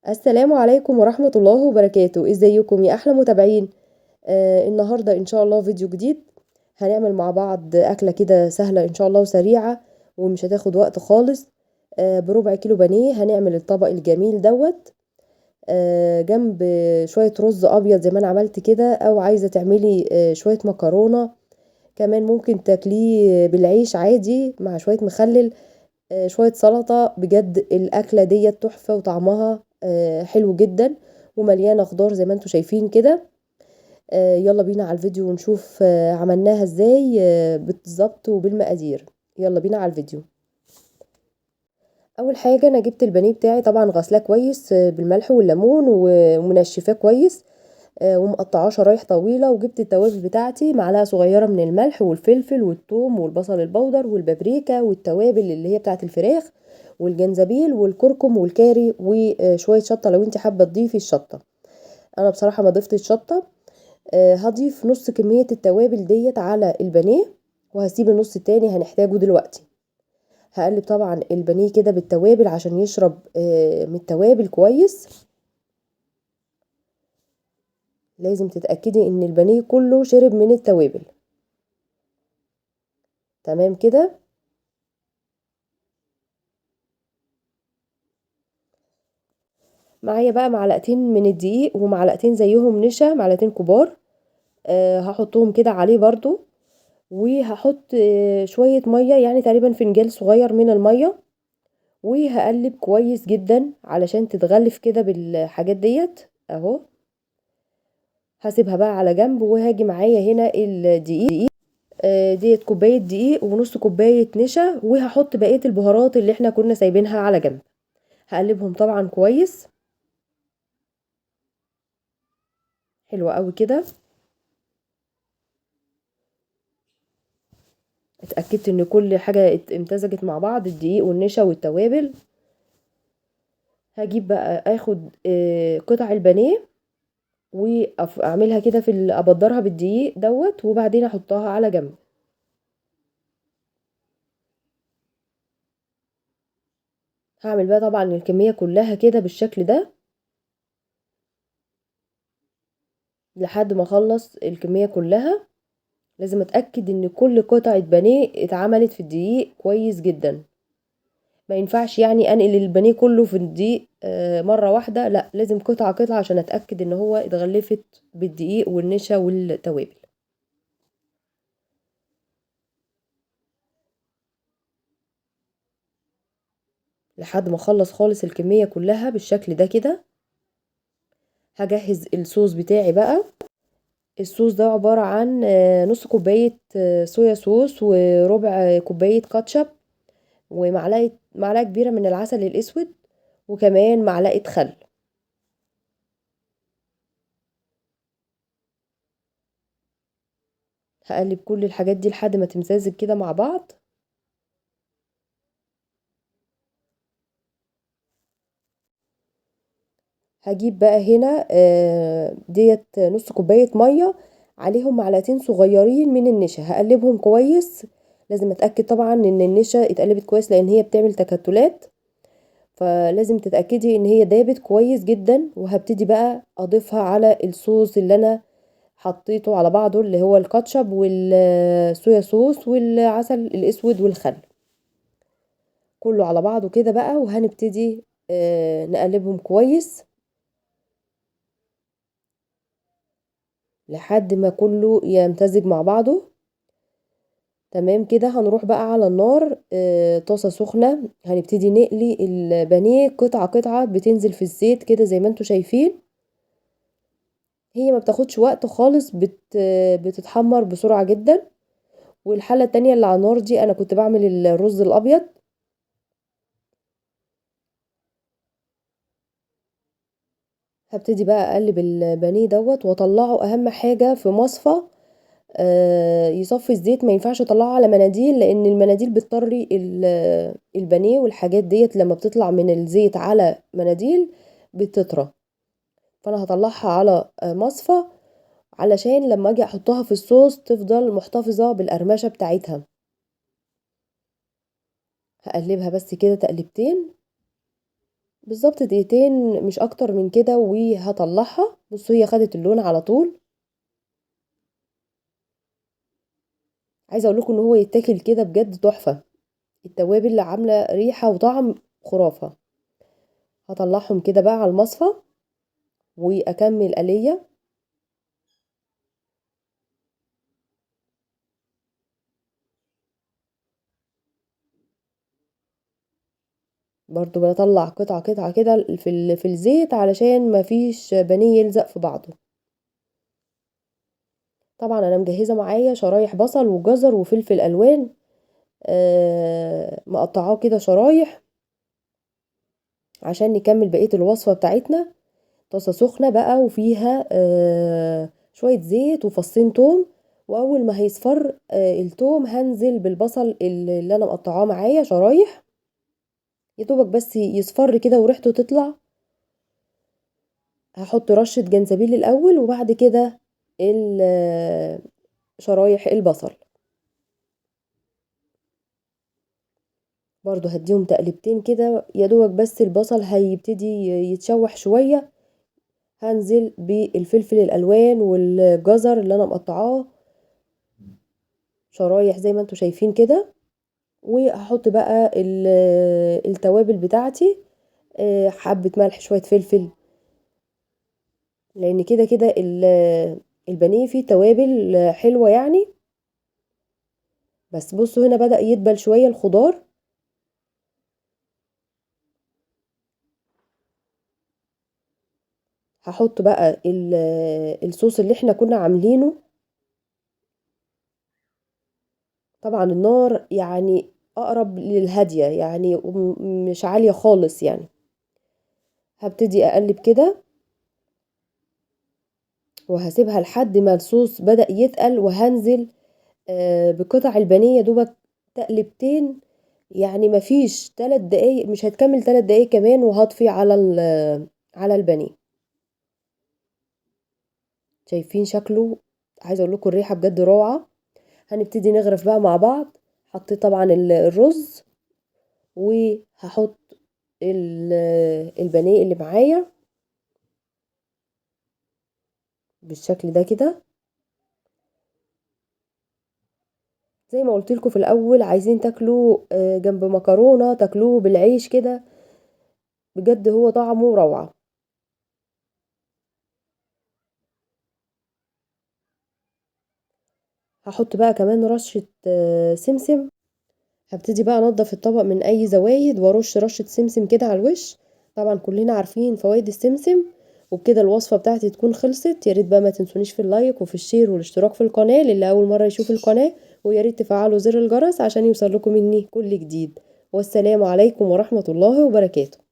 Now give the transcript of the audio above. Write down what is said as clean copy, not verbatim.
السلام عليكم ورحمة الله وبركاته، ازيكم يا احلى متابعين؟ النهاردة ان شاء الله فيديو جديد. هنعمل مع بعض اكلة كده سهلة ان شاء الله وسريعة ومش هتاخد وقت خالص. بربع كيلو بانيه هنعمل الطبق الجميل دوت. جنب شوية رز ابيض زي ما انا عملت كده، او عايزة تعملي شوية مكرونة. كمان ممكن تاكليه بالعيش عادي مع شوية مخلل. شوية سلطة. بجد الأكلة ديت تحفة وطعمها حلو جدا، ومليانة خضار زي ما انتوا شايفين كده. يلا بينا على الفيديو ونشوف عملناها ازاي بالظبط وبالمقادير. يلا بينا على الفيديو. اول حاجة انا جبت البانيه بتاعي، طبعا غسلاه كويس بالملح والليمون ومنشفاه كويس. ومقطعاه شرايح طويلة، وجبت التوابل بتاعتي معلقة صغيرة من الملح والفلفل والثوم والبصل البودر والبابريكا والتوابل اللي هي بتاعت الفراخ والجنزبيل والكركم والكاري وشوية شطة لو انت حابة تضيفي الشطة. انا بصراحة ما ضفتش شطة. هضيف نص كمية التوابل ديت على البانيه، وهسيب النص التاني هنحتاجه دلوقتي. هقلب طبعا البانيه كده بالتوابل عشان يشرب من التوابل كويس. لازم تتأكدي ان البانيه كله شرب من التوابل. تمام كده. معايا بقى معلقتين من الدقيق ومعلقتين زيهم نشا، معلقتين كبار. هحطهم كده عليه برضو. وهحط شوية مية، يعني تقريبا فنجان صغير من المية. وهقلب كويس جدا علشان تتغلف كده بالحاجات ديت اهو. هسيبها بقى على جنب، وهاجي معايا هنا الدقيق. ديت كوباية دقيق ونص كوباية نشا، وهحط بقية البهارات اللي احنا كنا سايبينها على جنب. هقلبهم طبعا كويس. حلوة قوي كده. اتأكدت ان كل حاجة امتزجت مع بعض، الدقيق والنشا والتوابل. هجيب بقى اخد قطع البانيه، واعملها كده ابدرها بالدقيق دوت، وبعدين احطها على جنب. هعمل بقى طبعا الكمية كلها كده بالشكل ده لحد ما اخلص الكمية كلها. لازم اتأكد ان كل قطعة بانيه اتعملت في الدقيق كويس جدا. ما ينفعش يعني انقل البانيه كله في الدقيق مرة واحدة، لا لازم قطعة قطعة عشان اتأكد ان هو اتغلفت بالدقيق والنشا والتوابل. لحد ما اخلص خالص الكمية كلها بالشكل ده كده. هجهز الصوص بتاعي بقى. الصوص ده عبارة عن نص كوباية صويا صوص، وربع كوباية كاتشب، ومعلقة كبيرة من العسل الأسود، وكمان معلقة خل. هقلب كل الحاجات دي لحد ما تمتزج كده مع بعض. هجيب بقى هنا ديت نص كوباية مية، عليهم معلقتين صغيرين من النشا، هقلبهم كويس. لازم اتأكد طبعا ان النشا اتقلبت كويس لان هي بتعمل تكتلات. فلازم تتأكدي ان هي دابت كويس جدا، وهبتدي بقى اضيفها على الصوص اللي انا حطيته على بعضه، اللي هو الكاتشب والصويا صوص والعسل الاسود والخل. كله على بعضه كده بقى، وهنبتدي نقلبهم كويس لحد ما كله يمتزج مع بعضه. تمام كده. هنروح بقى على النار، طاسة سخنة، هنبتدي نقلي البانيه قطعة قطعة بتنزل في الزيت كده زي ما انتوا شايفين. هي ما بتاخدش وقت خالص، بتتحمر بسرعة جدا. والحلة التانية اللي على النار دي انا كنت بعمل الرز الابيض. هبتدي بقى اقلب البانيه دوت واطلعه، اهم حاجة في مصفى يصفي الزيت. ما ينفعش اطلعه على مناديل، لان المناديل بتطري البانيه والحاجات ديت لما بتطلع من الزيت على مناديل بتطرى. فانا هطلعها على مصفى علشان لما اجي احطها في الصوص تفضل محتفظة بالقرمشة بتاعتها. هقلبها بس كده تقلبتين بالظبط دقيقتين مش اكتر من كده وهطلعها. بصوا هي خدت اللون على طول. عايزه اقول لكم ان هو يتاكل كده بجد تحفه. التوابل اللي عامله ريحه وطعم خرافه. هطلعهم كده بقى على المصفى واكمل قليه. برضو بطلع قطعه قطعه كده في الزيت علشان مفيش بانيه يلزق في بعضه. طبعا انا مجهزه معايا شرايح بصل وجزر وفلفل الوان، مقطعاه كده شرايح عشان نكمل بقيه الوصفه بتاعتنا. طاسه سخنه بقى وفيها شويه زيت وفصين توم. واول ما هيصفر التوم هنزل بالبصل اللي انا مقطعاه معايا شرايح. يا دوبك بس يصفر كده وريحته تطلع. هحط رشه جنزبيل الاول وبعد كده شرايح البصل. برضو هديهم تقلبتين كده يا دوبك بس البصل هيبتدي يتشوح شويه. هنزل بالفلفل الالوان والجزر اللي انا مقطعاه شرايح زي ما انتوا شايفين كده. وهحط بقى التوابل بتاعتي، حبة ملح شوية فلفل. لان كده كده البانيه فيه توابل حلوة يعني. بس بصوا هنا بدأ يدبل شوية الخضار. هحط بقى الصوص اللي احنا كنا عاملينه. طبعا النار يعني اقرب للهادية يعني مش عالية خالص يعني. هبتدي اقلب كده وهسيبها لحد ما الصوص بدأ يتقل وهنزل بقطع البانيه يا دوبك تقلبتين. يعني مفيش 3 دقايق، مش هتكمل 3 دقايق كمان وهطفي على البانيه. شايفين شكله؟ عايزه اقول لكم الريحه بجد روعه. هنبتدي نغرف بقى مع بعض. حطيت طبعا الرز وهحط البانيه اللي معايا بالشكل ده كده. زي ما قلت لكم في الاول عايزين تاكلوا جنب مكرونه تاكلوه بالعيش كده. بجد هو طعمه روعه. هحط بقى كمان رشه سمسم. هبتدي بقى انضف الطبق من اي زوايد وارش رشه سمسم كده على الوش. طبعا كلنا عارفين فوائد السمسم. وبكده الوصفه بتاعتي تكون خلصت. يا ريت بقى ما تنسونيش في اللايك وفي الشير والاشتراك في القناه للي اول مره يشوف القناه. ويا ريت تفعلوا زر الجرس عشان يوصل لكم مني كل جديد. والسلام عليكم ورحمه الله وبركاته.